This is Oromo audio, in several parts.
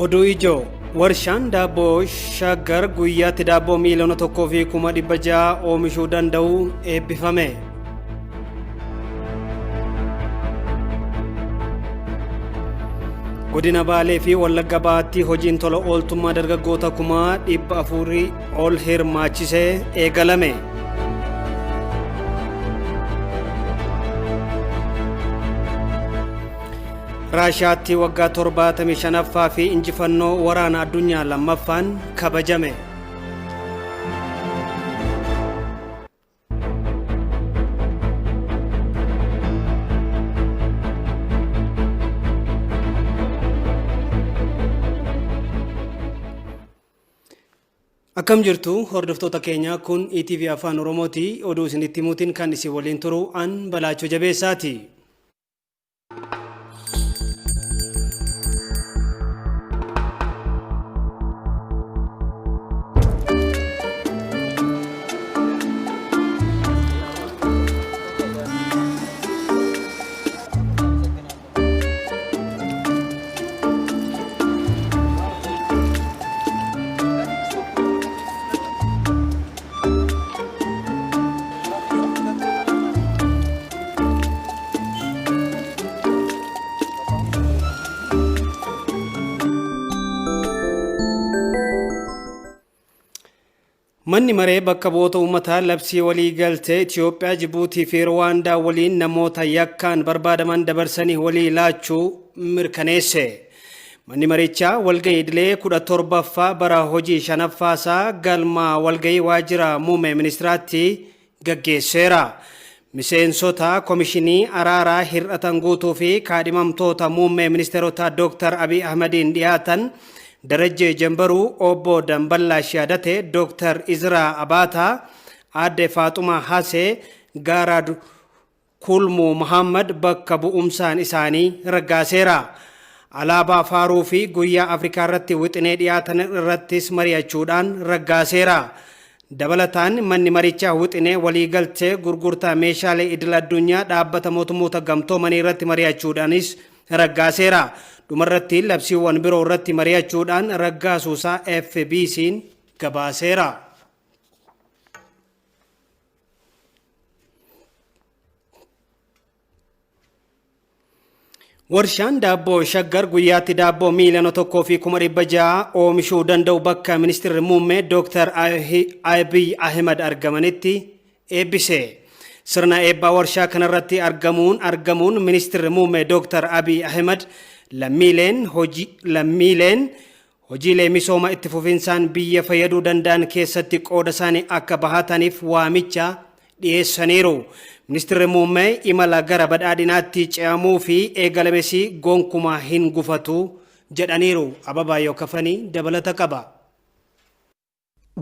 Oduu ijoo warshaan daabboo shaggar guyyaatti daabboo miiliyoona 1,600 oomishuu danda'u eebbifame. Godina Baalee fi Wallagga Baatti hojiin tola ooltummaa dargaggoota 400 ol hirmaachisee eegalame. Raashiyaatti waggaa 75ffaa fi injifannoo waraana addunyaa lammaffaan kabajame. Akkam jirtu hordoftoota keenya kun ETV Afaan Oromooti. Oduu isinitti himuutiin kan isin waliin turu an Balaachoo Jabeessaati. Manni maree bakka bu'oota uummataa labsii walii galtee Itoophiyaa, Jibuutii fi Rwaandaa waliin namoota yakkaan barbaadaman dabarsanii walii laachuu mirkaneesse. Manni marichaa walgahii idilee 17ffaa bara hojii 5ffaasaa galma walgahii waajjira muummee ministiraatti gaggeesseera. Miseensota komishinii araaraa hir'atan guutuu fi kaadhimamtoota muummee ministeerota Dr. Abiy Ahmediin dhiyaatan Darajjee Jambaruu, Obbo Damballaa Shaadate, Dr. Izraa Abaata, Aadde Faaxumaa Hasee, Gaaraad Kulmuu Muhammad bakka bu'umsaan isaanii raggaaseera. Alaabaa faaruu fi guyyaa Afrikaa irratti wixinee dhiyaatan irrattis mari'achuudhaan raggaaseera. Dabalataan manni marichaa wixinee waliigaltee gurgurtaa meeshaalee idil addunyaa dhaabbata mootummoota gamtoomanii irratti mari'achuudhaanis raggaaseera. Dhumarratti labsiiwwan biroo irratti mari'achuudhaan raggaasuusaa FBC'n gabaaseera. Warshaan daabboo shaggar guyyaatti daabboo miiliyoona 1,600 oomishuu danda'u bakka ministeerri muummee Dr. Abiy Ahmed argamanitti eebbise. Sirna eebbaa warshaa kanarratti argamuun ministeerri muummee Dr. Abiy Ahmed lammiileen hojiilee misooma itti fufinsaan biyya fayyaduu danda'an keessatti qooda isaanii akka bahataniif waamicha dhiyeessaniiru. Ministeerri muummee imala gara badhaadhinaatti ce'amuu fi eegalamesii gonkumaa hin gufatu jedhaniiru. Ababaayoo Kafanii dabalata qaba.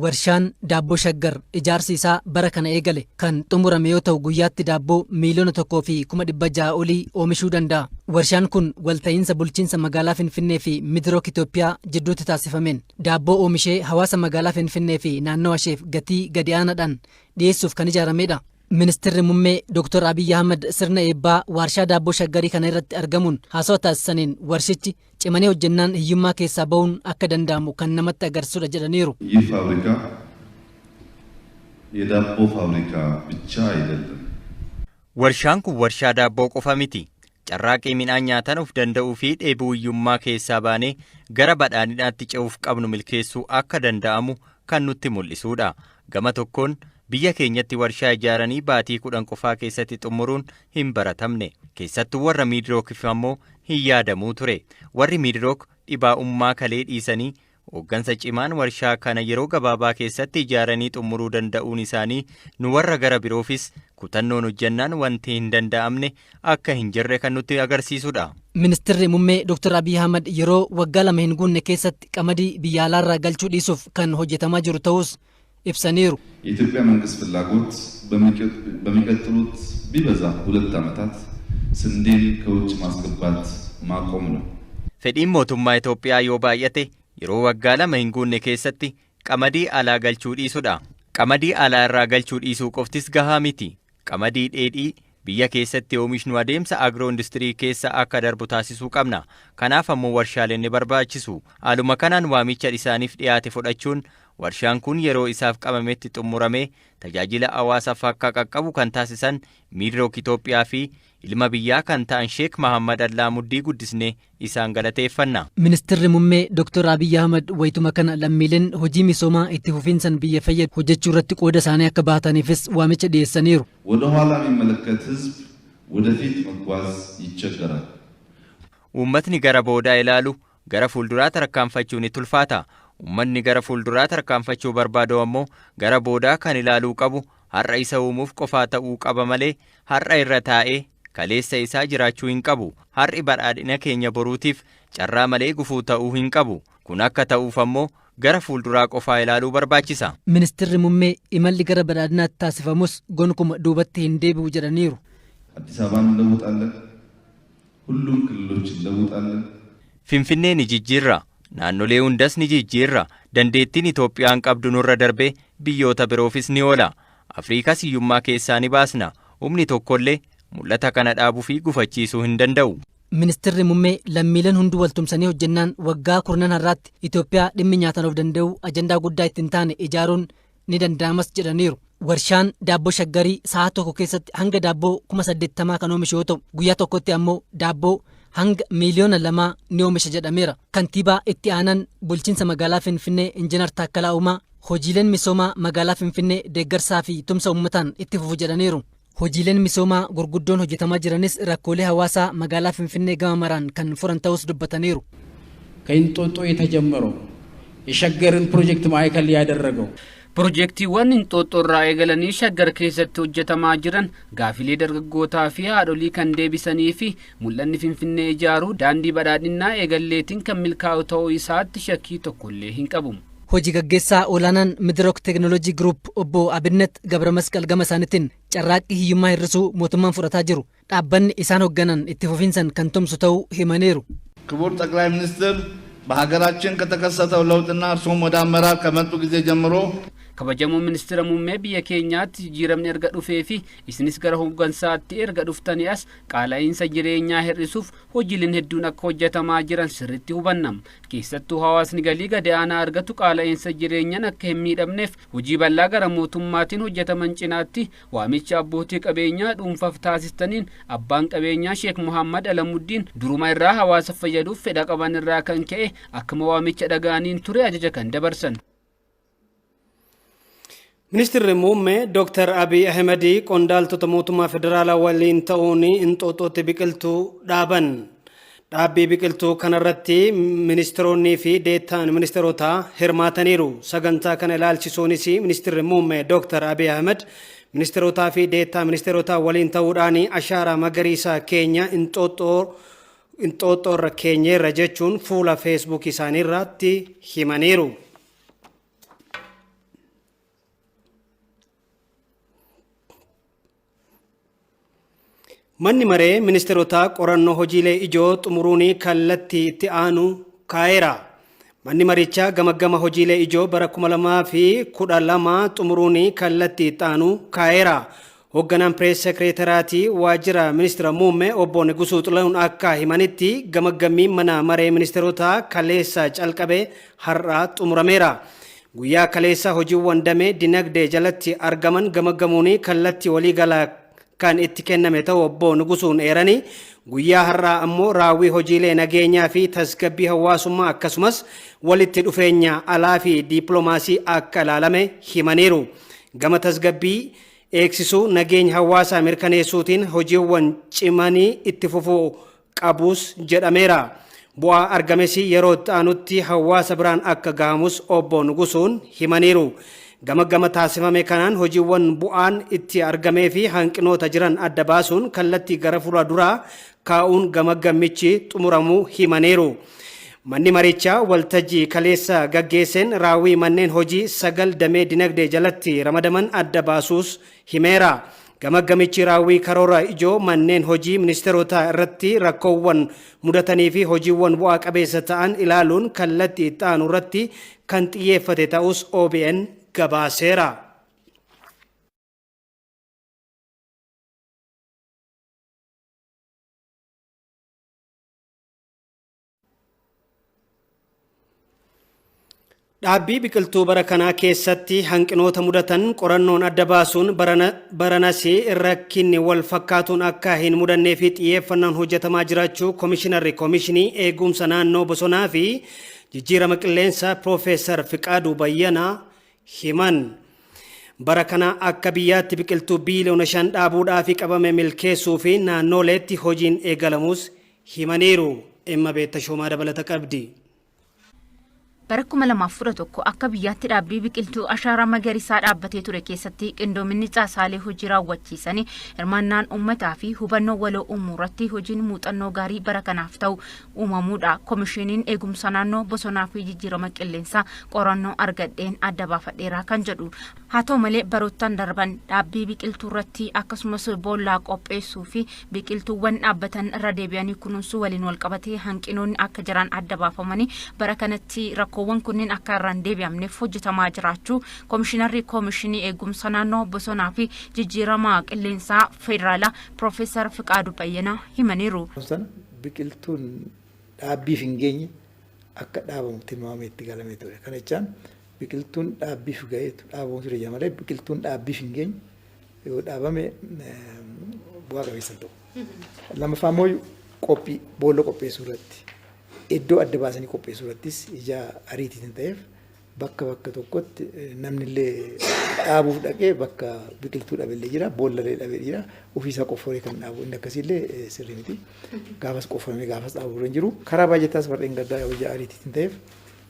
Warshaan daabboo shaggar ijaarsi isaa bara kana eegale kan xumurame yoo ta'u guyyaatti daabboo miiliyoona 1,600 olii oomishuu danda'a. Warshaan kun walta'iinsa bulchiinsa magaalaa Finfinnee fi Midrook Itoophiyaa jidduutti taasifameen daabboo oomishee hawaasa magaalaa Finfinnee fi naannoo isheef gatii gadi aanaadhaan dhiyeessuuf kan ijaaramedha. Ministeerri muummee Dr. Abiy Ahmed sirna eebbaa warshaa daabboo shaggarii kana irratti argamuun haasawa taasisaniin warshichi cimanii hojjennaan hiyyummaa keessaa ba'uun akka danda'amu kan namatti agarsiisudha jedhaniiru. ይህ ፋብሪካ የዳቦ ፋብሪካ ብቻ አይደለም። Warshaan kun warshaa daabboo qofa miti. Carraaqii midhaan nyaatan of danda'uu fi dheebuu hiyyummaa keessaa baanee gara badhaadhinaatti ce'uuf qabnu milkeessuu akka danda'amu kan nutti mul'isudha. Gama tokkoon biyya keenyatti warshaa ijaaranii baatii 10 qofaa keessatti xumuruun hin baratamne. Keessattuu warra Midrookiif ammoo hin yaadamuu ture. Warri Midrook dhibaa'ummaa kalee dhiisanii hooggansa cimaan warshaa kana yeroo gabaabaa keessatti ijaaranii xumuruu danda'uun isaanii nu warra gara biroofis kutannoon hojjannaan wanti hin danda'amne akka hin jirre kan nutti agarsiisudha. Ministeerri muummee Dr. Abiy Ahmed yeroo waggaa 2 hin guunne keessatti qamadii biyya alaarraa galchuu dhiisuuf kan hojjetamaa jiru ta'us ibsaniiru. የኢትዮጵያ መንግስት ፍላጎት በሚቀጥሉት ቢበዛ 2 ዓመታት ስንዴን ከውጭ ማስገባት ማቆም ነው። Fedhiin mootummaa Itoophiyaa yoo baay'ate yeroo waggaa 2 hin guunne keessatti qamadii alaa galchuu dhiisudha. Qamadii alaa irraa galchuu dhiisuu qoftis gahaa miti. Qamadii dheedhii biyya keessatti oomishnu adeemsa agiroo industirii keessa akka darbu taasisuu qabna. Kanaaf ammoo warshaaleen ni barbaachisu. Haaluma kanaan waamicha isaaniif dhiyaate fudhachuun warshaan kun yeroo isaaf qabametti xumuramee tajaajila hawaasaaf akka qaqqabu kan taasisan Miidrook Itoophiyaa fi ilma biyyaa kan ta'an Sheek Mahammad Allaamuddii guddisnee isaan galateeffanna. Ministeerri muummee Dr. Abiy Ahmed wayituma kana lammiileen hojii misoomaa itti fufiinsan biyya fayyadu hojjechuu irratti qooda isaanii akka baataniifis waamicha dhiyeessaniiru. ወደ ኋላ የሚመለከት ህዝብ ወደፊት መጓዝ ይቸገራል. Uummatni gara boodaa ilaalu gara fuulduraa tarkaanfachuu ni ulfaata. Uummanni gara fuulduraa tarkaanfachuu barbaadu ammoo gara boodaa kan ilaaluu qabu har'a isa uumuuf qofaa ta'uu qaba malee har'a irra taa'ee kaleessa isaa jiraachuu hin qabu. Har'i badhaadhina keenya boruutiif carraa malee gufuu ta'uu hin qabu. Kun akka ta'uuf ammoo gara fuulduraa qofaa ilaaluu barbaachisa. Ministeerri muummee imalli gara badhaadhinaatti taasifamus gonkumaa duubatti hin deebi'u jedhaniiru. አዲስ አበባን እንለውጣለን። ሁሉም ክልሎች እንለውጣለን። Finfinnee ni jijjiirra. Naannolee hundas ni jijjiirra. Dandeettiin Itoophiyaan qabdu nurra darbee biyyoota biroofis ni oola. Afriikaas hiyyummaa keessaa ni baasna. Humni tokkollee mul'ata kana dhaabuu fi gufachiisuu hin danda'u. Ministeerri muummee lammiileen hundi waltumsanii hojjennaan waggaa kurnan har'aatti Itoophiyaa dhimmi nyaataan of danda'u ajandaa guddaa ittiin taane ijaaruun ni danda'amas jedhaniiru. Warshaan daabboo shaggarii sa'a tokko keessatti hanga daabboo 80,000 kan oomishu yoo ta'u guyyaa tokkotti ammoo daabboo hanga miliyoona 2 ni oomisha jedhameera. Kantiibaa itti aanan bulchiinsa magaalaa Finfinnee Injiinar Taakkalaa Uumaa hojiileen misoomaa magaalaa Finfinnee deeggarsaa fi tumsa uummataan itti fufu jedhaniiru. Hojiileen misoomaa gurguddoon hojjetamaa jiranis rakkoolee hawaasaa magaalaa Finfinnee gama maraan kan furan ta'us dubbataniiru. ከእንጦጦ የተጀመረው የሸገርን ፕሮጀክት ማዕከል ያደረገው Pirojektiiwwan Inxooxxoo irraa eegalanii shaggar keessatti hojjetamaa jiran gaafilee dargaggootaa fi haadholii kan deebisanii fi mul'anni Finfinnee ijaaruu daandii badhaadhinaa eegalleetiin kan milkaa'u ta'uu isaatti shakkii tokkollee hin qabu. Hojii gaggeessaa olaanaan Midirook Teknooloojii Group obbo Abinnet Gabramasqal gama isaaniitiin carraaqqii hiyyummaa hir'isuu mootummaan fudhataa jiru dhaabbanni isaan hoogganan itti fufiinsan kan tumsu ta'uu himaniiru. ክቡር ጠቅላይ ሚኒስትር በሀገራችን ከተከሰተው ለውጥና እርሶም ወደ አመራር ከመጡ ጊዜ ጀምሮ Kabajamoo ministeera muummee biyya keenyaatti jijjiiramni erga dhufee fi isinis gara hooggansaatti erga dhuftanii as qaala'insa jireenyaa hir'isuuf hojiileen hedduun akka hojjetamaa jiran sirriitti hubannam. Keessattuu hawaasni galii gad aanaa argatu qaala'insa jireenyaan akka hin miidhamneef hojii bal'aa gara mootummaatiin hojjetaman cinaatti waamicha abbootii qabeenyaa dhuunfaaf taasistaniin abbaan qabeenyaa Sheek Muhammad Alamuddin duruma irraa hawaasa fayyaduuf fedha qaban irraa kan ka'e akkuma waamicha dhaga'aniin ture ajaja kan dabarsan. Ministeerri muummee Dr. Abiy Ahmed qondaaltota mootummaa federaalaa waliin ta'uun Inxooxxootti biqiltuu dhaaban. Dhaabbii biqiltuu kanarratti ministeeronnii fi deettaan ministeerotaa hirmaataniiru. Sagantaa kana ilaalchisuunis ministeerri muummee Dr. Abiy Ahmed ministeerotaa fi deettaa ministeerotaa waliin ta'uudhaan ashaaraa magariisaa keenya Inxooxxoo irra keenyeerra jechuun fuula Facebook isaaniirratti himaniiru. Manni maree ministeerotaa qorannoo hojiilee ijoo xumuruun kallattii itti aanu kaa'eera. Manni marichaa gamaggama hojiilee ijoo bara 2012 xumuruun kallattii itti aanu kaa'eera. Hoogganaan pirees sekireetaraatii waajjira ministeera muummee obbo Nigusuu Xilahun akka himanitti gamaggamii mana maree ministeerotaa kaleessa calqabee har'a xumurameera. Guyyaa kaleessa hojiiwwan damee dinagdee jalatti argaman gamaggamuun kallattii waliigalaa kan itti kenname ta'uu obbo Nugusuun eeranii guyyaa har'aa ammoo raawwii hojiilee nageenyaa fi tasgabbii hawaasummaa akkasumas walitti dhufeenya alaa fi diipiloomaasii akka ilaalame himaniiru. Gama tasgabbii eegsisuu nageenya hawaasaa mirkaneessuutiin hojiiwwan cimanii itti fufuu qabus jedhameera. Bu'aa argames yeroo itti aanutti hawaasa biraan akka gahamus obbo Nugusuun himaniiru. Gama taasifame kanaan hojiiwwan bu'aan itti argamee fi hanqinoota jiran adda baasuun kallattii gara fuula duraa kaa'uun gamaggamichi xumuramuu himaniiru. Manni marichaa waltajjii kaleessa gaggeesseen raawwii manneen hojii 9 damee dinagdee jalatti ramadaman adda baasuus himeera. Gamaggamichi raawwii karoora ijoo manneen hojii ministeerotaa irratti rakkoowwan mudatanii fi hojiiwwan bu'aa qabeessa ta'an ilaaluun kallattii itti aanu irratti kan xiyyeeffate ta'us OBN gabaaseera. Dhaabbii biqiltuu bara kanaa keessatti hanqinoota mudatan qorannoon adda baasuun baranasii rakkinni wal fakkaatuun akka hin mudannee fi xiyyeeffannaan hojjetamaa jiraachuu Koomishinii Eegumsa Naannoo Bosonaa fi Jijjiirama Qilleensaa Piroofeesar Fiqaaduu Bayyanaa himan. Bara kana akka biyyaatti biqiltuu biiliyoona 5 dhaabuudhaaf qabame milkeessuu fi naannoleetti hojiin eegalamus himaniiru. Imma Beettashoomaa dabalata qabdi. Bara 2011 akka biyyaatti dhaabbii biqiltuu ashaaraa magariisaa dhaabbatee ture keessatti qindoominni caasaalee hojii raawwachiisanii hirmaannaan uummataa fi hubannoo waloo uumuu irratti hojiin muuxannoo gaarii bara kanaaf ta'u uumamuudha. Koomishiniin Eegumsa Naannoo Bosonaa fi Jijjiirama Qilleensaa qorannoo argadheen adda baafadheeraa kan jedhu. Haa ta'u malee baroottan darban dhaabbii biqiltuu irratti akkasumas boollaa qopheessuu fi biqiltuuwwan dhaabbatan irra deebi'anii kunuunsuu waliin wal qabatee hanqinoonni akka jiran adda baafamanii bara kanatti rakkoowwan kunniin akka irraan deebi'amneef hojjetamaa jiraachuu Koomishinii Eegumsa Naannoo Bosonaa fi Jijjiirama Qilleensaa Federaalaa Piroofeesar Fiqaaduu Bayyanaa himaniiru. Biqiltuun dhaabbiif hin geenye akka dhaabamu tilmaamee itti galamee ture. Kana jechaan biqiltuun dhaabbiif ga'eetu dhaabamu ture jedhama malee biqiltuun dhaabbiif hin geenye yoo dhaabame bu'aa qabeessa ta'u. Lammaffaa immoo qophii boolla qopheessuu irratti iddoo adda baasanii qopheessuu irrattis ija ariitiin ta'eef bakka tokkotti namni illee dhaabuuf dhaqee bakka biqiltuu dhabeellee jira, boollallee dhabee jira, ofiisaa qofforee kan dhaabu inni akkasiillee sirrii miti. Gaafas qofforamee gaafas dhaabuu irra hin jiru. Karaa baay'ataas warreen gaddaa ija ariitiin ta'eef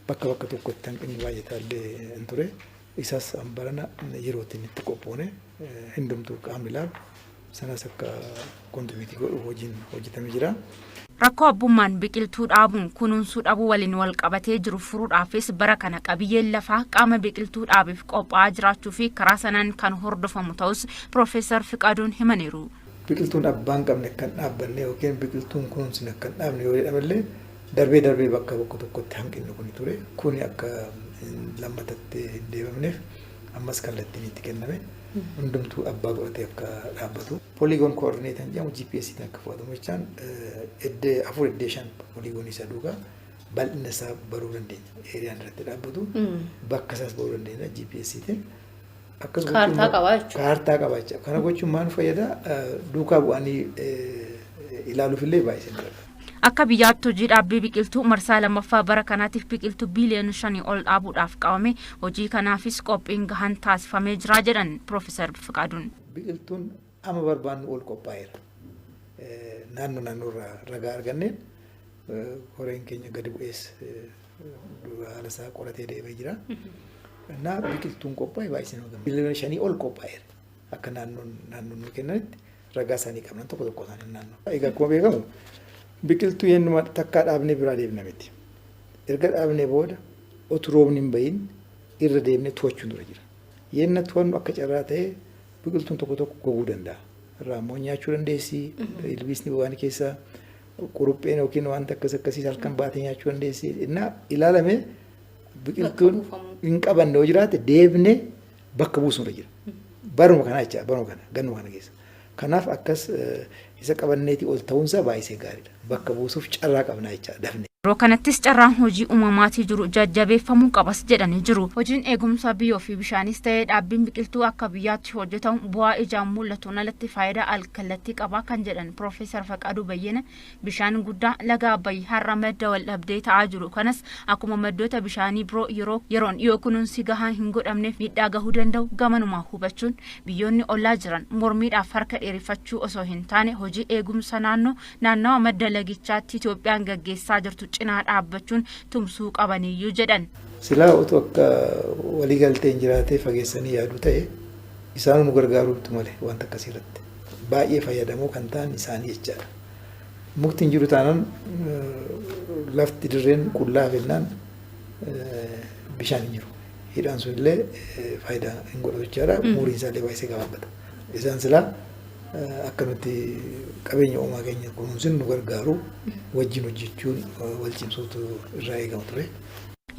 bakka tokkotti hanqinni baay'ataallee hin ture. Isas barana yerootti itti qophoone hundumtuu qaamni ilaalu sanas akka kontribiitii godhu hojiin hojjetamee jira. Rakkoo abbummaan biqiltuu dhaabuun kunuunsuu dhabuu waliin wal qabatee jiru furuudhaafis bara kana qabiyyeen lafaa qaama biqiltuu dhaabiif qophaa'aa jiraachuu fi karaa sanaan kan hordofamu ta'us Piroofeesar Fiqaaduun himaniiru. Biqiltuun abbaan qabne kan dhaabbanne yookiin biqiltuun kunuunsine kan dhaabne yoo jedhamallee darbee bakka tokkotti hanqinni kun ture. Kuni akka lammatatti hin deebamneef ammas kallattiin itti kenname. Hundumtuu abbaa godhatee akka dhaabbatu. Pooligoon koordineetan jedhamu GPS'n akka fudhatamu jechaan afur iddee 5 pooligoon isa duukaa bal'ina isaa baruu dandeenya. Eeriyaan irratti dhaabbatu bakka isaas baruu dandeenya GPS'tiin. Kaartaa qabaachuu. Kaartaa qabaachuu. Kana gochuun maal fayyada? Duukaa bu'anii ilaaluufillee baay'ee ni Akka biyyaatti hojii dhaabbii biqiltuu marsaa lammaffaa bara kanaatiif biqiltuu biiliyoona 5 ol dhaabuudhaaf qabame hojii kanaafis qophiin gahaan taasifamee jira jedhan Piroofeesar Fiqaaduun. Biqiltuun amma barbaannu ol qophaa'eera. Naannoo irraa ragaa arganneen horeen keenya gadi bu'ees haala isaa qoratee deemee jira. Naa biqiltuun qophaa'e baay'isanii hojjetamu. Biiliyoona 5 ol qophaa'eera. Akka naannoon nu kennanitti ragaa isaanii qabnan tokko isaanii naannoo. Egaa akkuma beekamu biqiltuu yennuma takkaa dhaabnee biraa deemna miti. Erga dhaabnee booda otu roobni hin bahin irra deemnee to'achuun dura jira. Yenna to'annu akka carraa ta'ee biqiltuun tokko goguu danda'a. Irraa immoo nyaachuu dandeessi. Ilbiisni waan keessaa qurupheen yookiin wanta akkasiis halkan baatee nyaachuu dandeessi. Innaa ilaalamee biqiltuun hin qabanne yoo jiraate deebnee bakka buusuun irra jira. Baruma kana jecha gannuma kana keessa. Kanaaf akkas isa qabanneetii ol ta'uunsaa baay'ee gaariidha. Bakka buusuuf carraa qabnaa jecha dafne. Yeroo kanattis carraan hojii uumamaatii jiru jajjabeeffamuu qabas jedhanii jiru. Hojiin eegumsa biyyoo fi bishaanis ta'ee dhaabbiin biqiltuu akka biyyaatti hojjetamu bu'aa ijaan mul'atuun alatti faayidaa alkallattii qabaa kan jedhan Piroofeesar Fiqaaduu Bayyana bishaan guddaa laga Abbayyi har'a madda wal dhabdee ta'aa jiru. Kanas akkuma maddoota bishaanii biroo yeroon dhiyoo kunuunsi gahaa hin godhamneef miidhaa gahuu danda'u gamanumaa hubachuun biyyoonni ollaa jiran mormiidhaaf harka dheereffachuu osoo hin taane hojii eegumsa naannawa madda lagichaatti Itoophiyaan gaggeessaa jirtu cinaa dhaabbachuun tumsuu qabaniyyuu jedhan. Silaa otoo akka waliigalteen jiraatee fageessanii yaadu ta'e isaan nu gargaaruutu malee wanta akkasii irratti baay'ee fayyadamoo kan ta'an isaanii jechaadha. Muktiin jiru taanaan lafti dirreen qullaa fennaan bishaan hin jiru. Hidhaan sun illee faayidaa hin godhu jechaadha. Umuriin isaallee baay'ee gabaabbata. Isaan silaa akka nuti qabeenya uumaa keenya kunuunsin nu gargaaru wajjin hojjechuun wal cimsuutu irraa eegama ture.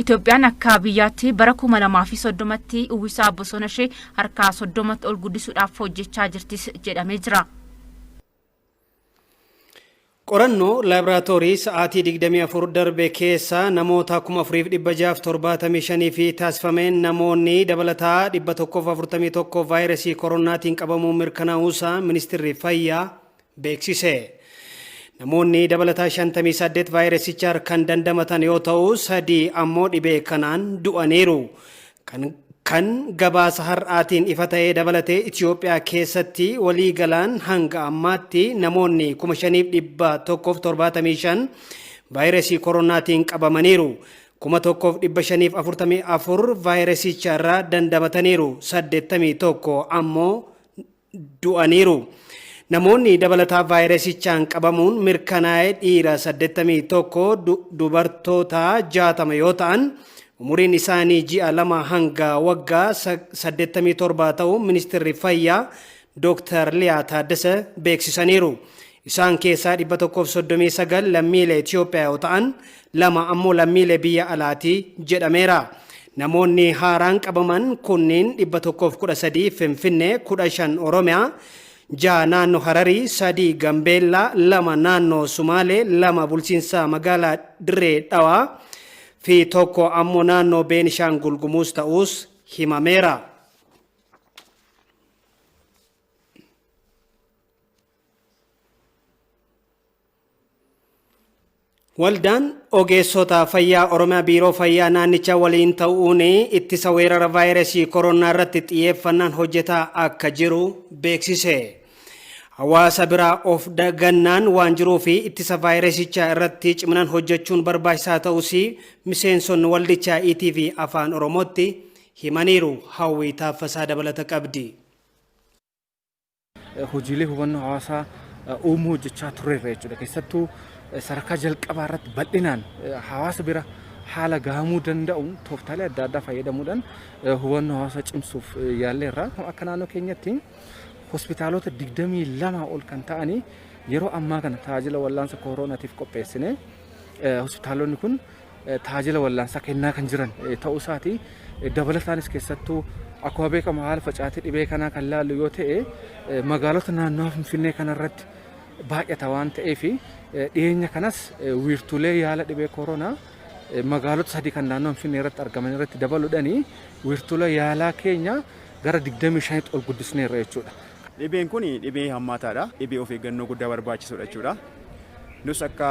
Itoophiyaan akka biyyaatti bara 2030tti uwwisaa bosona ishee harkaa 30tti ol guddisuudhaaf hojjechaa jirtis jedhamee jira. Qorannoo laaboraatoorii sa'aatii 24 darbe keessa namoota 4,675 fi taasifameen namoonni dabalataa 141 vaayirasii koronaatiin qabamuun mirkanaa'uusaa ministeerri fayyaa beeksise. Namoonni dabalataa 58 vaayirasichaan kan dandamatan yoo ta'u 3 ammoo dhibee kanaan du'aniiru. Kan gabaasa har'aatiin ifa ta'ee dabalatee Itoophiyaa keessatti waliigalaan hanga ammaatti namoonni 5,175 vaayirasii koronaatiin qabamaniiru. 1,544 vaayirasicharraa dandamataniiru. 81 ammoo du'aniiru. Namoonni dabalataa vaayirasichaan qabamuun mirkanaa'ee dhiira 81 dubartoota 60 yoo ta'an umuriin isaanii ji'a 2 hanga waggaa 87 ta'u ministeerri fayyaa Dr. Liyaa Taaddasa beeksisaniiru. Isaan keessaa 139 lammiilee Itoophiyaa yoo ta'an 2 ammoo lammiilee biyya alaati jedhameera. Namoonni haaraan qabaman kunniin 113 Finfinnee, 15 Oromiyaa, 6 naannoo Hararii, 3 Gambeellaa, 2 naannoo Sumaalee, 2 bulchiinsa magaalaa Dirree Dhawaa fi 1 ammoo naannoo Beenishaangul Gumuuz ta'uus himameera. Waldaan ogeessota fayyaa Oromiyaa biiroo fayyaa naannichaa waliin ta'uun ittisa weerara vaayirasii koronaa irratti xiyyeeffannaan hojjetaa akka jiru beeksise. Hawaasa biraa of dagannaan waan jiruu fi ittisa vaayirasichaa irratti ciminaan hojjechuun barbaachisaa ta'us miseensonni waldichaa ETV Afaan Oromootti himaniiru. Hawwii Taaffasaa dabalata qabdi. Hojiilee hubannoo hawaasaa uumuu hojjechaa turreerra jechuudha. Keessattuu sadarkaa jalqabaa irratti bal'inaan hawaasa bira haala gahamuu danda'uun tooftaalee adda addaa fayyadamuudhaan hubannoo hawaasaa cimsuuf yaalleerra. Akka naannoo keenyatti hospitaalota 22 ol kan ta'anii yeroo ammaa kana tajaajila wallaansa kooronaatiif qopheessine hospitaalonni kun tajaajila wallaansaa kennaa kan jiran ta'uu isaati. Dabalataanis keessattuu akkuma beekamu haala facaatii dhibee kanaa kan laallu yoo ta'e magaalota naannoo Finfinnee kanarratti baay'ata waan ta'eef dhiyeenya kanas wiirtuulee yaala dhibee koronaa magaalota 3 kan naannoo Finfinnee irratti argaman irratti dabaluudhaan wiirtuulee yaalaa keenya gara 25 ol guddisneerra jechuudha. Dhibeen kun dhibee hammaataadha. Dhibee of eeggannoo guddaa barbaachisudha jechuudha. Nus akka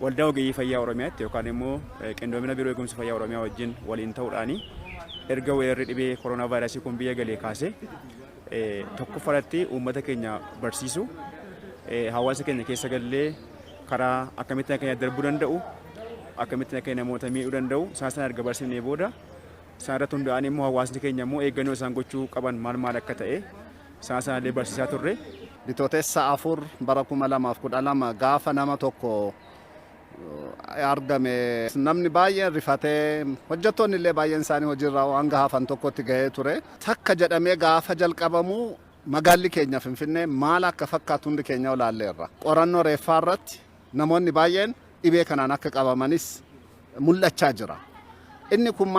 waldaa ogeeyyii fayyaa Oromiyaatti yookaan immoo qindoomina biiroo eegumsa fayyaa Oromiyaa wajjin waliin ta'uudhaan erga weerarri dhibee koronaa vaayirasii kun biyya galee kaase tokkoffaatti uummata keenya barsiisu hawaasa keenya keessa gallee karaa akkamittiin keenya darbuu danda'u akkamittiin keenya namoota miidhuu danda'u isaan erga barsiifnee booda isaan irratti hundaa'anii immoo hawaasni keenya immoo eeggannoo isaan gochuu qaban maal akka ta'e isaan illee barsiisaa turre. Bitootessa 4 bara 2012 gaafa nama tokko argame namni baay'een rifatee hojjettoonni illee baay'een isaanii hojiirraa waan hafan tokkotti gahee ture. Takka jedhamee gaafa jalqabamu magaalli keenya Finfinnee maal akka fakkaatu hundi keenya ilaalleerra. Qorannoo reeffaa irratti namoonni baay'een dhibee kanaan akka qabamanis mul'achaa jira. Inni kun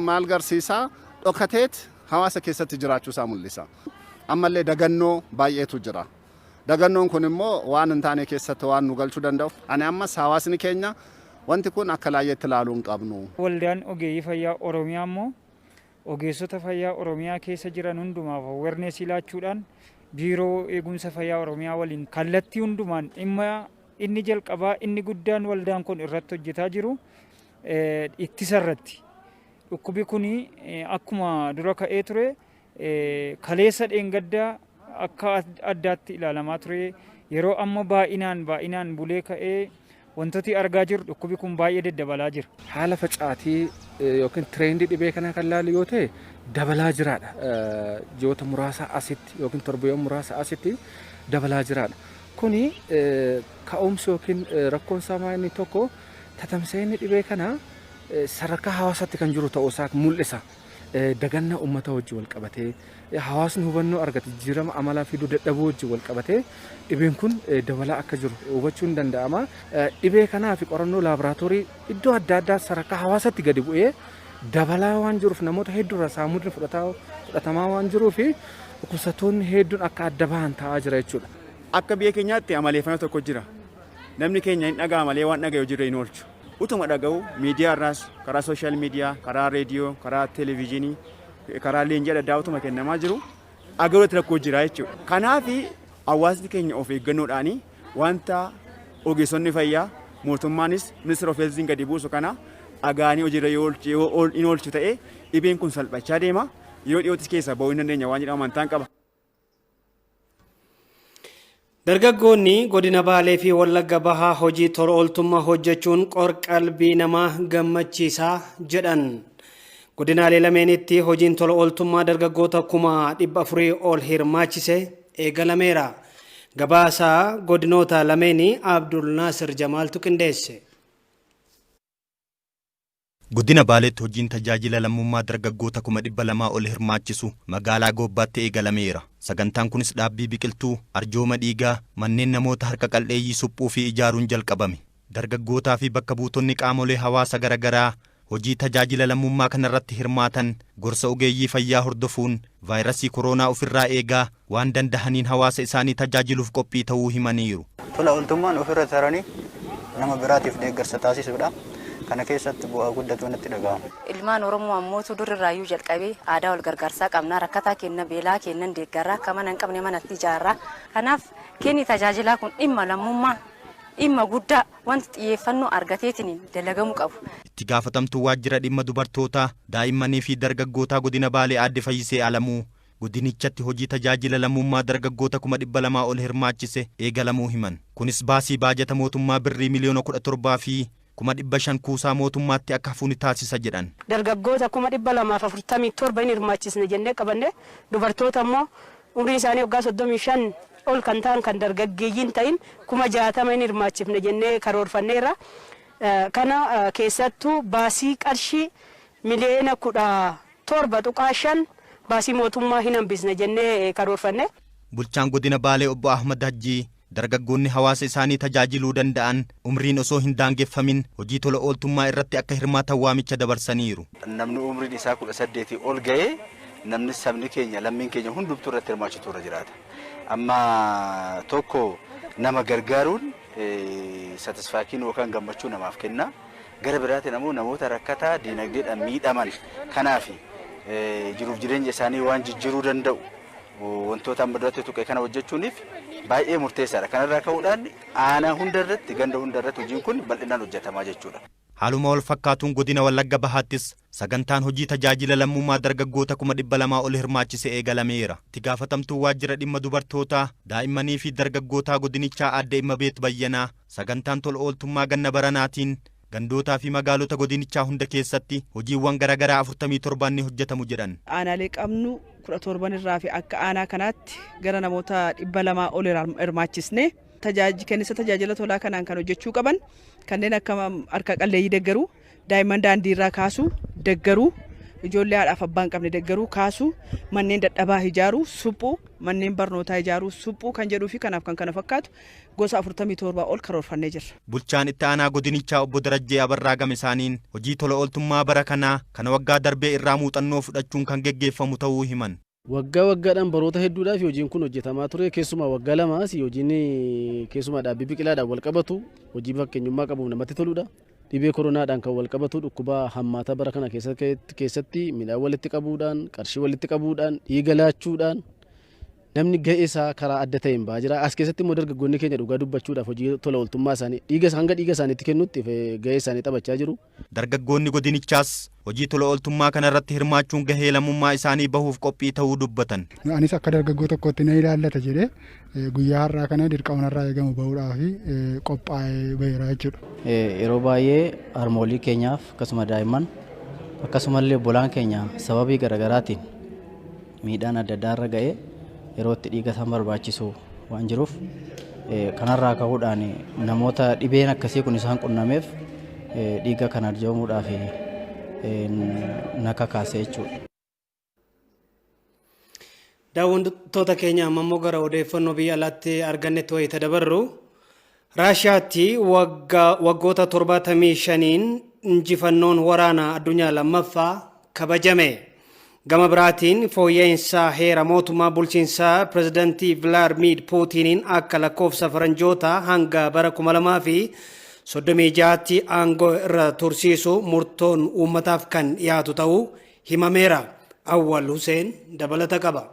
maal garsiisa? Dhokateet hawaasa keessatti jiraachuu isaa mul'isa. Ammallee dagannoo baay'eetu jira. Dagannoon kun immoo waan hin taane keessatti waan nu galchuu danda'u. Ani ammas hawaasni keenya wanti kun akka laayyeetti ilaaluu hin qabnu. Waldaan ogeeyyii fayyaa Oromiyaa immoo ogeessota fayyaa Oromiyaa keessa jiran hundumaaf awareness laachuudhaan biiroo eegumsa fayyaa Oromiyaa waliin kallattii hundumaan dhimma inni jalqabaa inni guddaan waldaan kun irratti hojjetaa jiru ittisa irratti. Dhukkubi kun akkuma dura ka'ee ture kaleessa dheengaddaa akka addaatti ilaalamaa ture yeroo amma baay'inaan bulee ka'ee wantooti argaa jiru dhukkubi kun baay'ee daddabalaa jira. Haala facaatii yookiin tireendii dhibee kanaa kan laallu yoo ta'e dabalaa jiraadha. Ji'oota muraasa asitti yookiin torbeewwan muraasa asitti dabalaa jiraadha. Kuni ka'umsi yookiin rakkoon isaa inni tokko tatamsa'inni dhibee kanaa sadarkaa hawaasaatti kan jiru ta'uu isaa mul'isa. Dagannaa uummata wajjin wal qabatee hawaasni hubannoo argate jijjiirama amalaa fiduu dadhabuu wajjin wal qabatee dhibeen kun dabalaa akka jiru hubachuun danda'ama. Dhibee kanaa fi qorannoo laaboraatoorii iddoo adda addaa sadarkaa hawaasaatti gadi bu'ee dabalaa waan jiruuf namoota hedduurra saamuudni fudhatamaa waan jiruuf dhukkubsattoonni hedduun akka adda bahan ta'aa jira jechuudha. akka biyya keenyaatti amaleeffannoo tokko jira. Namni keenya hin dhagaa malee waan dhagayu jirre hin oolchu. Utuma dhaga'u miidiyaa irraas karaa sooshaal miidiyaa, karaa reediyoo, karaa televezyiinii, karaa leenjii adda addaa utuma kennamaa jiru dhaga'uutti rakkoo jira jechuudha. Kanaaf hawaasni keenya of eeggannoodhaan wanta ogeessonni fayyaa mootummaanis ministeera of heelziin gadi buusu kana dhagaanii hojiirra yoo hin oolchu ta'e dhibeen kun salphachaa deema. Yeroo dhiyootis keessa ba'uu hin dandeenya waan jedhamu amantaan qaba. Dargaggoonni godina Baalee fi Wallagga Bahaa hojii tola ooltummaa hojjechuun qalbii namaa gammachiisaa jedhan. Godinaalee lameenitti hojiin tola ooltummaa dargaggoota 400,000 ol hirmaachise eegalameera. Gabaasaa godinoota lameenii Abdul Naasir Jamaaltu qindeesse. Godina Baaleetti hojiin tajaajila lammummaa dargaggoota 200,000 ol hirmaachisu magaalaa Goobbaatti eegalameera. Sagantaan kunis dhaabbii biqiltuu, arjooma dhiigaa, manneen namoota harka qal'eeyyii suphuu fi ijaaruun jalqabame. Dargaggootaa fi bakka buutonni qaamolee hawaasa garaagaraa hojii tajaajila lammummaa kanarratti hirmaatan gorsa ogeeyyii fayyaa hordofuun vaayirasii koronaa ofirraa eegaa waan dandahaniin hawaasa isaanii tajaajiluuf qophii ta'uu himaniiru. Tola ooltummaan ofirra taranii nama biraatiif deeggarsa taasisuudha. Kana keessatti bu'aa guddatu natti dhaga'ama. Ilmaan Oromoo ammootu durirraayyuu jalqabee aadaa wal gargaarsaa qabna, rakkataa kenna, beelaa kennan deeggarraa, akka mana hin qabne manatti ijaarraa. Kanaaf kenni tajaajilaa kun dhimma lammummaa, dhimma guddaa wanti xiyyeeffannoo argateetiin dalagamuu qabu. Itti gaafatamtuu waajjira dhimma dubartootaa, daa'immanii fi dargaggootaa godina Baalee Aadde Fayyisee Alamuu godinichatti hojii tajaajila lammummaa dargaggoota 200,000 ol hirmaachise eegalamuu himan. Kunis baasii baajata mootummaa birrii miliyoona 17 fi 500,000 kuusaa mootummaatti akka hafuun taasisa jedhan. Dargaggoota 247 hirmaachisne jennee qabanne dubartoota immoo umrii isaanii waggaa 35 ol kan ta'an kan dargaggeeyyiin ta'in 60,000 hirmaachifne jennee karoorfanneerra. Kana keessattuu baasii qarshii miliyoona 17.5 baasii mootummaa hin hambisne jennee karoorfanne. Bulchaan godina Baalee obbo Ahmad Hajjii dargaggoonni hawaasa isaanii tajaajiluu danda'an umriin osoo hin daangeffamin hojii tola ooltummaa irratti akka hirmaatan waamicha dabarsaniiru. Namni umriin isaa 18 ol ga'ee namni sabni keenya lammiin keenya hundumtuu irratti hirmaachitu irra jiraata. Amma tokko nama gargaaruun satisfaakiin yookaan gammachuu namaaf kenna. Gara biraatiin ammoo namoota rakkataa diinagdeedhaan miidhaman kanaaf jiruuf jireenya isaanii waan jijjiiruu danda'u wantoota amma duratti tuqe kana hojjechuuniif baay'ee murteessaadha. Kanarraa ka'uudhaan aanaa hundarratti ganda hundarratti hojiin kun bal'inaan hojjetamaa jechuudha. Haaluma wal fakkaatuun godina Wallagga Bahaattis sagantaan hojii tajaajila lammummaa dargaggoota 200,000 ol hirmaachise eegalameera. Itti gaafatamtuu waajjira dhimma dubartootaa, daa'immanii fi dargaggootaa godinichaa Aadde Imabeet Bayyanaa sagantaan tola ooltummaa ganna baranaatiin gandootaa fi magaalota godinichaa hunda keessatti hojiiwwan garaagaraa 47 ni hojjetamu jedhan. Aanaalee qabnu 17 irraa fi akka aanaa kanaatti gara namoota 200 ol hirmaachisne kennisa tajaajila tolaa kanaan kan hojjechuu qaban kanneen akka harka qalleeyyii deeggaruu, daa'imman daandii irraa kaasuu deeggaruu, ijoollee haadhaaf abbaan qabne deeggaruu kaasuu, manneen dadhabaa ijaaruu, suphuu, manneen barnootaa ijaaruu, suphuu kan jedhuu fi kanaaf kan kana fakkaatu gosa 47 ol karoorfannee jirra. Bulchaan itti aanaa godinichaa obbo Darajjee Abarraa gama isaaniin hojii tola ooltummaa bara kanaa kana waggaa darbee irraa muuxannoo fudhachuun kan geggeeffamu ta'uu himan. Waggaadhaan baroota hedduudhaaf hojiin kun hojjetamaa ture. Keessumaa waggaa lamaas hojiin keessumaa dhaabbii biqilaadhaan wal qabatu hojii fakkeenyummaa qabuuf namatti toludha. Dhibee koronaadhaan kan wal qabatu dhukkuba hammaataa bara kana keessatti midhaan walitti qabuudhaan, qarshii walitti qabuudhaan, dhiiga laachuudhaan namni ga'ee isaa karaa adda ta'een ba'aa jira. As keessatti immoo dargaggoonni keenya dhugaa dubbachuudhaaf hojii tola ooltummaa isaanii hanga dhiiga isaaniitti kennutti ga'ee isaanii taphachaa jiru. Dargaggoonni godinichaas hojii tola ooltummaa kanarratti hirmaachuun gahee lammummaa isaanii bahuuf qophii ta'uu dubbatan. Anis akka dargaggoo tokkotti na ilaallata jedhee guyyaa har'aa kana dirqama irraa eegamu bahuudhaaf qophaa'ee baheera jechuudha. Yeroo baay'ee harmoolii keenyaaf akkasuma daa'imman akkasumallee obbolaan keenya sababii garaagaraatiin miidhaan adda addaa irra ga'ee yeroo itti dhiiga isaan barbaachisu waan jiruuf kanarraa ka'uudhaan namoota dhibeen akkasii kun isaan qunnameef dhiiga kan arjoomuudhaaf na kakaase jechuudha. Daawwattoota keenya ammoo gara odeeffannoo biyya alaatti argannetti wayita dabarru Raashiyaatti waggoota 75 injifannoon waraanaa addunyaa lammaffaa kabajame. Gama biraatiin fooyya'insa heera mootummaa bulchiinsaa pirezidantii Vladimir Puutiniin akka lakkoofsa faranjoota hanga bara 2036tti aangoo irra tursiisu murtoon uummataaf kan dhiyaatu ta'uu himameera. Awwal Hussein dabalata qaba.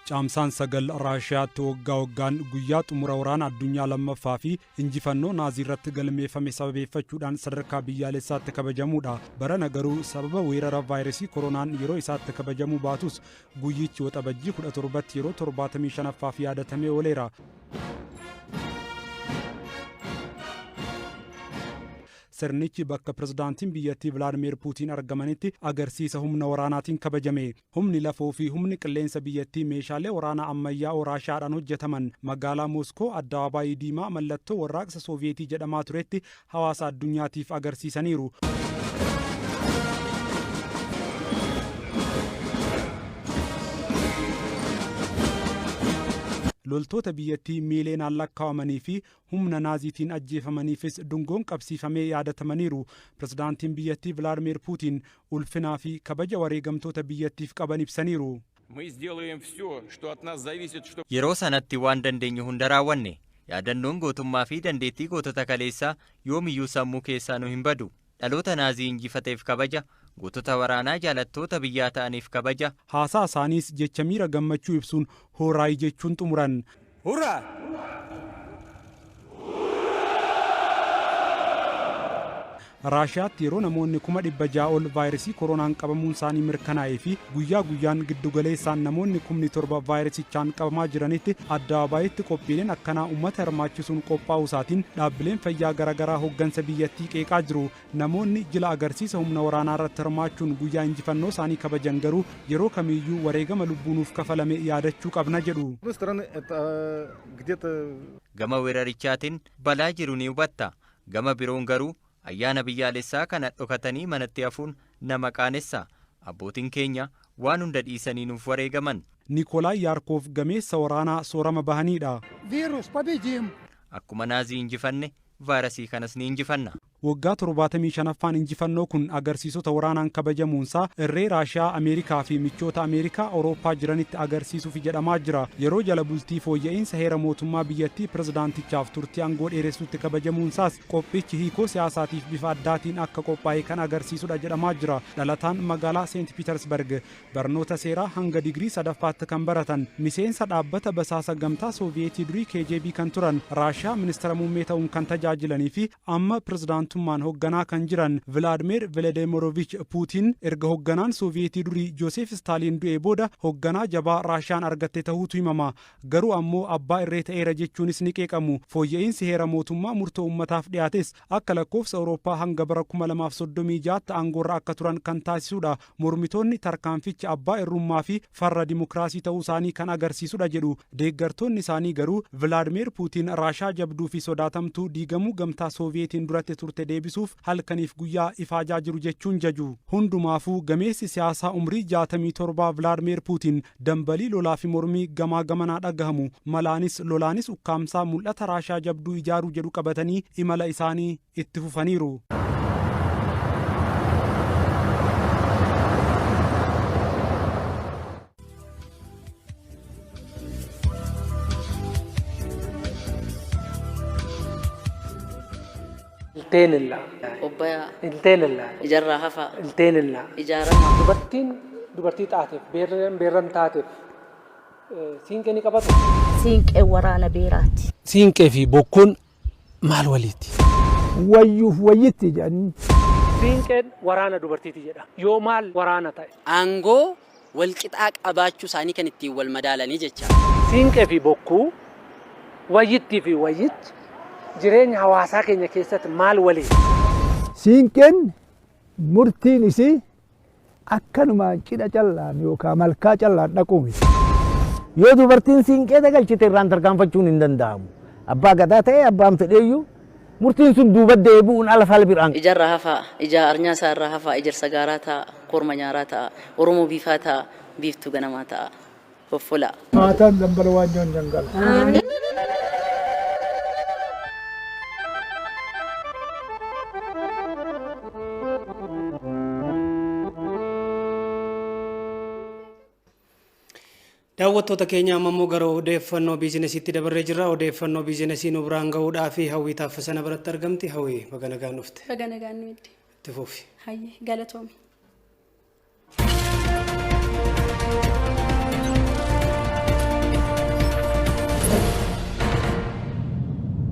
Caamsaan sagal Raashiyaatti waggaan guyyaa xumura waraana addunyaa lammaffaa fi injifannoo naazii irratti galmeeffame sababeeffachuudhaan sadarkaa biyyaalessaatti kabajamuudha. Barana garuu sababa weerara vaayirasii koronaan yeroo isaatti kabajamuu baatus guyyichi waxabajjii 17 yeroo 75ffaaf yaadatamee ooleera. Sirnichi bakka pirezidaantiin biyyattii Vladimir Puutiin argamanitti agarsiisa humna waraanaatiin kabajame. Humni lafoo fi humni qilleensa biyyattii meeshaalee waraanaa ammayyaa Raashiyaadhaan hojjetaman magaalaa Mooskoo addabaabaayii diimaa mallattoo warraaqsa Sooviyetii jedhamaa turetti hawaasa addunyaatiif agarsiisaniiru. Loltoota biyyattii miileenaan lakkaa'amanii fi humna naaziitiin ajjeefamaniifis dungoon qabsiifamee yaadatamaniiru. Pirezidaantiin biyyattii Vladimir Puutiin ulfinaa fi kabaja wareegamtoota biyyattiif qaban ibsaniiru. Yeroo sanatti waan dandeenye hunda raawwanne. Yaadannoon gootummaa fi dandeettii gootota kaleessaa yoomiyyuu sammuu keessaa nu hin badu. Dhaloota naazii injifateef kabaja. Gootota waraanaa jaalattoota biyyaa ta'aniif kabaja. Haasaa isaaniis jecha miira gammachuu ibsuun hooraayi jechuun xumuran. Hurraa! Raashiyaatti yeroo namoonni 600 ol vaayirasii koronaan qabamuun isaanii mirkanaa'ee fi guyyaa guyyaan giddugaleessaan namoonni 7,000 vaayirasichaan qabamaa jiranitti addabaabayitti qophiileen akkanaa uummata hirmaachisuun qophaa'uu isaatiin dhaabbileen fayyaa garaagaraa hooggansa biyyattii qeeqaa jiru. Namoonni jila agarsiisa humna waraanaa irratti hirmaachuun guyyaa injifannoo isaanii kabajan garuu yeroo kamiiyyuu wareegama lubbuunuuf kafalame yaadachuu qabna jedhu. Gama weerarichaatiin balaa jiru ni hubatta. Gama biroon garuu ayyaana biyyaalessaa kana dhokatanii manatti hafuun nama qaanessa. Abbootiin keenya waan hunda dhiisanii nuuf wareegaman. Niikoolaay Yaarkoof gameessa waraanaa soorama bahaniidha. Akkuma naazii injifanne vaayirasii kanas ni injifanna. Waggaa 75ffaan injifannoo kun agarsiisota waraanaan kabajamuunsaa irree Raashiyaa, Ameerikaa fi michoota Ameerikaa Awurooppaa jiranitti agarsiisuuf jedhamaa jira. Yeroo jala bultii fooyya'insa heera mootummaa biyyattii pirezidaantichaaf turtii aangoo dheeressutti kabajamuunsaas qophichi hiikoo siyaasaatiif bifa addaatiin akka qophaa'e kan agarsiisudha jedhamaa jira. Dhalataan magaalaa Seent Piitersberg barnoota seeraa hanga digirii 3ffaatti kan baratan miseensa dhaabbata basaasa gamtaa Sooviyetii durii KGB kan turan Raashiyaa ministeera muummee ta'uun kan tajaajilanii fi amma pirezidaantummaan hoogganaa kan jiran Vladimir Vladimirovich Puutiin erga hoogganaan Sooviyetii durii Joosef Staaliin du'ee booda hoogganaa jabaa Raashiyaan argatte ta'uutu himama. Garuu ammoo abbaa irree ta'eera jechuunis ni qeeqamu. Fooyya'insi heera mootummaa murtoo uummataaf dhiyaates akka lakkoofsa Awurooppaa hanga bara 2036tti aangoorra akka turan kan taasisudha. Mormitoonni tarkaanficha abbaa irrummaa fi farra dimokiraasii ta'uu isaanii kan agarsiisudha jedhu. Deeggartoonni isaanii garuu Vladimir Puutiin Raashiyaa jabduu fi sodaatamtuu diigamuu gamtaa Sooviyetiin duratti turte deebisuuf halkaniif guyyaa ifaajaa jiru jechuun jaju. Hundumaafuu gameessi siyaasaa umrii 67 Vladimir Puutiin dambalii lolaa fi mormii gamaa gamanaa dhagahamu. Malaanis lolaanis ukkaamsaa mul'ata Raashiyaa jabduu ijaaruu jedhu qabatanii imala isaanii itti fufaniiru. Ilteenilla. Obbayaa. Ilteenilla. Ijarraa hafaa. Ilteenilla. Ijaarama. Dubartii taateef beerran taateef siinqee ni qabatu. Siinqee waraana beeraati. Siinqee fi bokkuun maal waliiti? Wayyuuf wayyitti jedhanii. Siinqeen waraana dubartiiti jedha. Yoo maal waraana ta'e? Aangoo walqixaa qabaachuu isaanii kan ittiin wal madaalanii jecha. Siinqee fi bokkuu wayyittii fi wayyitti jireenya hawaasaa keenya keessatti maal waliiti? Siinqeen murtiin isii akkanumaan cidha callaan yookaan malkaa callaan dhaquu miti. Yoo dubartiin siinqee galchite irraan tarkaanfachuun hin danda'amu. Abbaa gadaa ta'e abbaan fedheeyyuu murtiin sun duuba deebi'uun ala fal biraan. Ijarraa hafaa, ija arnyaasaa irraa hafaa, ijarsa gaaraa ta'a, korma nyaaraa ta'a, Oromoo biifaa ta'a, biiftuu ganamaa ta'a. Foffola. Maataan dambala waan joon jangala. Daawwattoota keenya ammoo gara odeeffannoo biizinesiitti dabarree jirra. Odeeffannoo biizinesii nu biraan gahuudhaa fi hawwii taaffisana biratti argamti. Hawwii baga nagaan dhufte. Baga nagaan nuyi. Itti fufi. Hayyee galatoomi.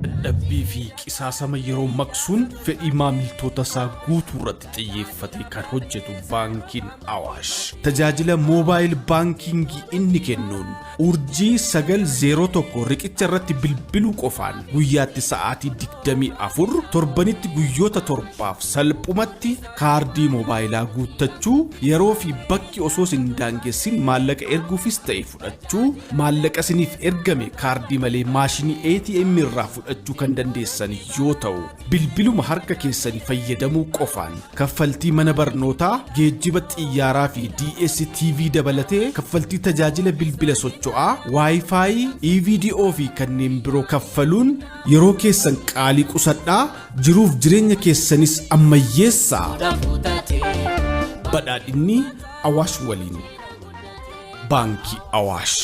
dadhabbii fi qisaasama yeroo maqsuun fedhii maamiltoota isaa guutuu irratti xiyyeeffatee kan hojjetu baankiin Awaash tajaajila moobaayil baankingii inni kennuun urjii 901 riqicha irratti bilbiluu qofaan guyyaatti sa'aatii 24 torbanitti guyyoota torbaaf salphumatti kaardii moobaayilaa guuttachuu yeroo fi bakki osoo hin daangessin maallaqa erguufis ta'e fudhachuu maallaqa isiniif ergame kaardii malee maashinii ATM irraa fudhachuu kan dandeessan yoo ta'u bilbiluma harka keessanii fayyadamuu qofaan kaffaltii mana barnootaa geejjiba xiyyaaraa fi DSTV dabalatee kaffaltii tajaajila bilbila socho'aa Wi-Fi EVDO fi kanneen biroo kaffaluun yeroo keessan qaalii qusadhaa jiruuf jireenya keessanis ammayyeessaa badhaadhinni Awaash waliin baankii Awaash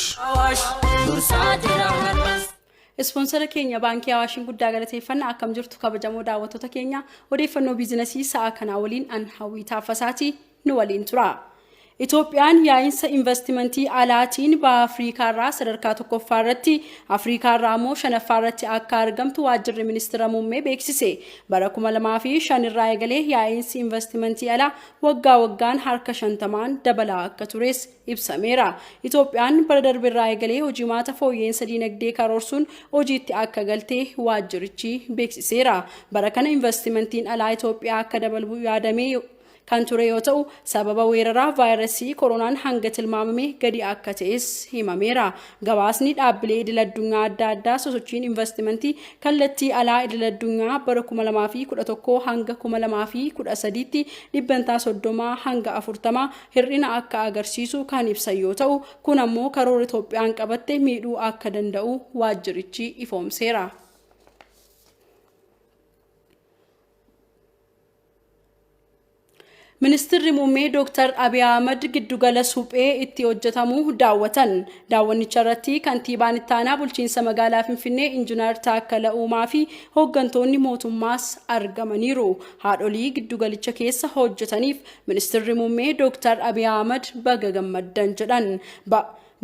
Sponsor keenya baankii Awaashin guddaa galateeffannaa akkam jirtu kabajamoo daawwattoota keenya odeeffannoo biizinesii sa'a kana waliin an hawwii taaffasaati nu waliin tura. Itoophiyaan yaa'insa investimentii alaatiin Afrikaa irraa sadarkaa tokkoffaa irratti Afrikaa irraa immoo shanaffaa irratti akka argamtu waajjirri ministeera muummee beeksise. Bara 2005 irraa eegalee yaa'insi investimentii alaa waggaa waggaan harka 50 dabalaa akka tures ibsameera. Itoophiyaan bara darbe irraa eegalee hojimaata fooyyeensa dinagdee karoorsuun hojiitti akka galtee waajjirichi beeksiseera. Bara kana investimentiin alaa Itoophiyaa akka dabalu yaadamee kan ture yoo ta'u sababa weeraraa vaayirasii koronaan hanga tilmaamame gadi akka ta'es himameera. Gabaasni dhaabbilee idil-addunyaa adda addaa sosochiin investimentii kallattii alaa idil-addunyaa bara 2011 hanga 2013 tti dhibbantaa 30 hanga 40 hir'ina akka agarsiisu kan ibsan yoo ta'u kun ammoo karoora Itoophiyaan qabatte miidhuu akka danda'u waajjirichi ifoomseera. Ministeerri muummee Dr. Abiy Ahmed giddugala suphee itti hojjetamu daawwatan. Daawwannicha irratti kantiibaan itti aanaa bulchiinsa magaalaa Finfinnee Injiinar Taakkala Uumaa fi hooggantoonni mootummaas argamaniiru. Haadholii giddugalicha keessa hojjetaniif ministeerri muummee Dr. Abiy Ahmed baga gammaddan jedhan.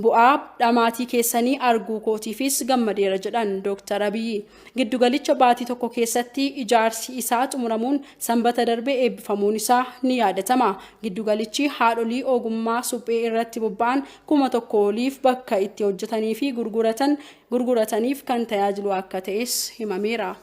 Bu'aa dhamaatii keessanii arguu kootiifis gammadeera jedhan Dr. Abiy. Giddugalicha baatii tokko keessatti ijaarsi isaa xumuramuun sanbata darbe eebbifamuun isaa ni yaadatama. Giddugalichi haadholii ogummaa suphee irratti bobba'an 1,000 oliif bakka itti hojjetanii fi gurgurataniif kan tajaajilu akka ta'es himameera.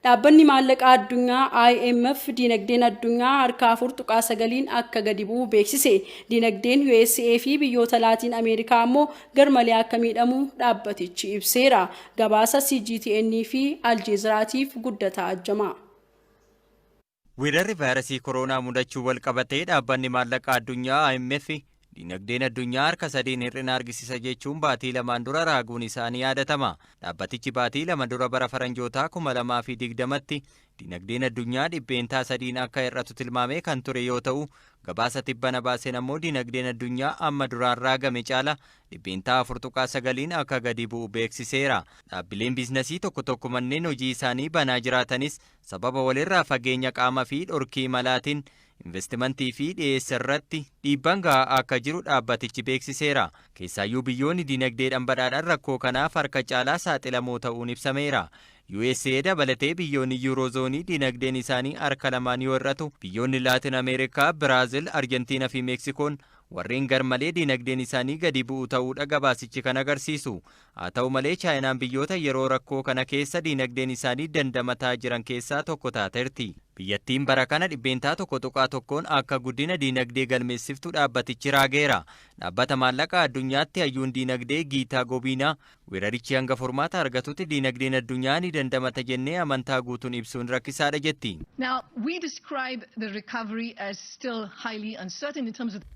Dhaabbanni maallaqaa addunyaa IMF dinagdeen addunyaa harka 4.9 akka gadi bu'u beeksise. Dinagdeen USA fi biyyoota Laatiin Ameerikaa ammoo garmalee akka miidhamu dhaabbatichi ibseera. Gabaasa CGTN fi Aljeeziraatiif guddataa ajjama. Weerarri vaayirasii koronaa mudachuu wal qabatee dhaabbanni maallaqaa addunyaa IMF dinagdeen addunyaa harka 3 hir'ina argisiisa jechuun baatii lamaan dura raaguun isaanii yaadatama. Dhaabbatichi baatii lama dura bara faranjootaa 2020tti dinagdeen addunyaa dhibbeentaa 3 akka hir'atu tilmaamee kan ture yoo ta'u gabaasa tibbana baaseen ammoo dinagdeen addunyaa amma duraan raagame caala dhibbeentaa 4.9 akka gadi bu'u beeksiseera. Dhaabbileen biizinasii tokko manneen hojii isaanii banaa jiraatanis sababa walirraa fageenya qaamaa fi dhorkii malaatiin investimentii fi dhiyeessa irratti dhiibbaan gahaa akka jiru dhaabbatichi beeksiseera. Keessaayyuu biyyoonni dinagdeedhaan badhaadhaan rakkoo kanaaf harka caalaa saaxilamoo ta'uun ibsameera. USA dabalatee biyyoonni yuurozoonii dinagdeen isaanii harka lamaan yoo hir'atu biyyoonni Laatin Ameerikaa, Biraazil, Arjentiinaa fi Meeksikoon warreen garmalee dinagdeen isaanii gadi bu'u ta'uudha gabaasichi kan agarsiisu. Haa ta'u malee Chaayinaan biyyoota yeroo rakkoo kana keessa dinagdeen isaanii dandamataa jiran keessaa tokko taateerti. Biyyattiin bara kana dhibbeentaa 1.1 akka guddina dinagdee galmeessiftu dhaabbatichi raageera. Dhaabbata maallaqaa addunyaatti hayyuun dinagdee Giitaa Gobiinaa weerarichi hanga furmaata argatutti dinagdeen addunyaa ni dandamata jennee amantaa guutuun ibsuun rakkisaadha jetti.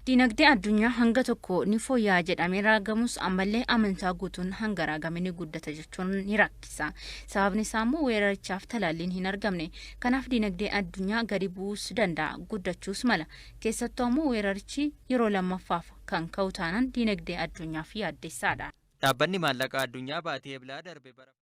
Dinagdee addunyaa hanga tokko ni fooyya'aa jedhamee raagamus ammallee amantaa guutuun hanga raagame ni guddata jechuun ni rakkisa. Sababni isaa immoo weerarichaaf talaalliin hin argamne. Kanaaf dinagdee addunyaa gadi buus danda'a guddachuus mala. Keessattuu ammoo weerarichi yeroo lammaffaaf kan ka'u taanaan diinagdee addunyaaf yaaddessaadha. Dhaabbanni maallaqaa addunyaa baatee eblaa darbe bara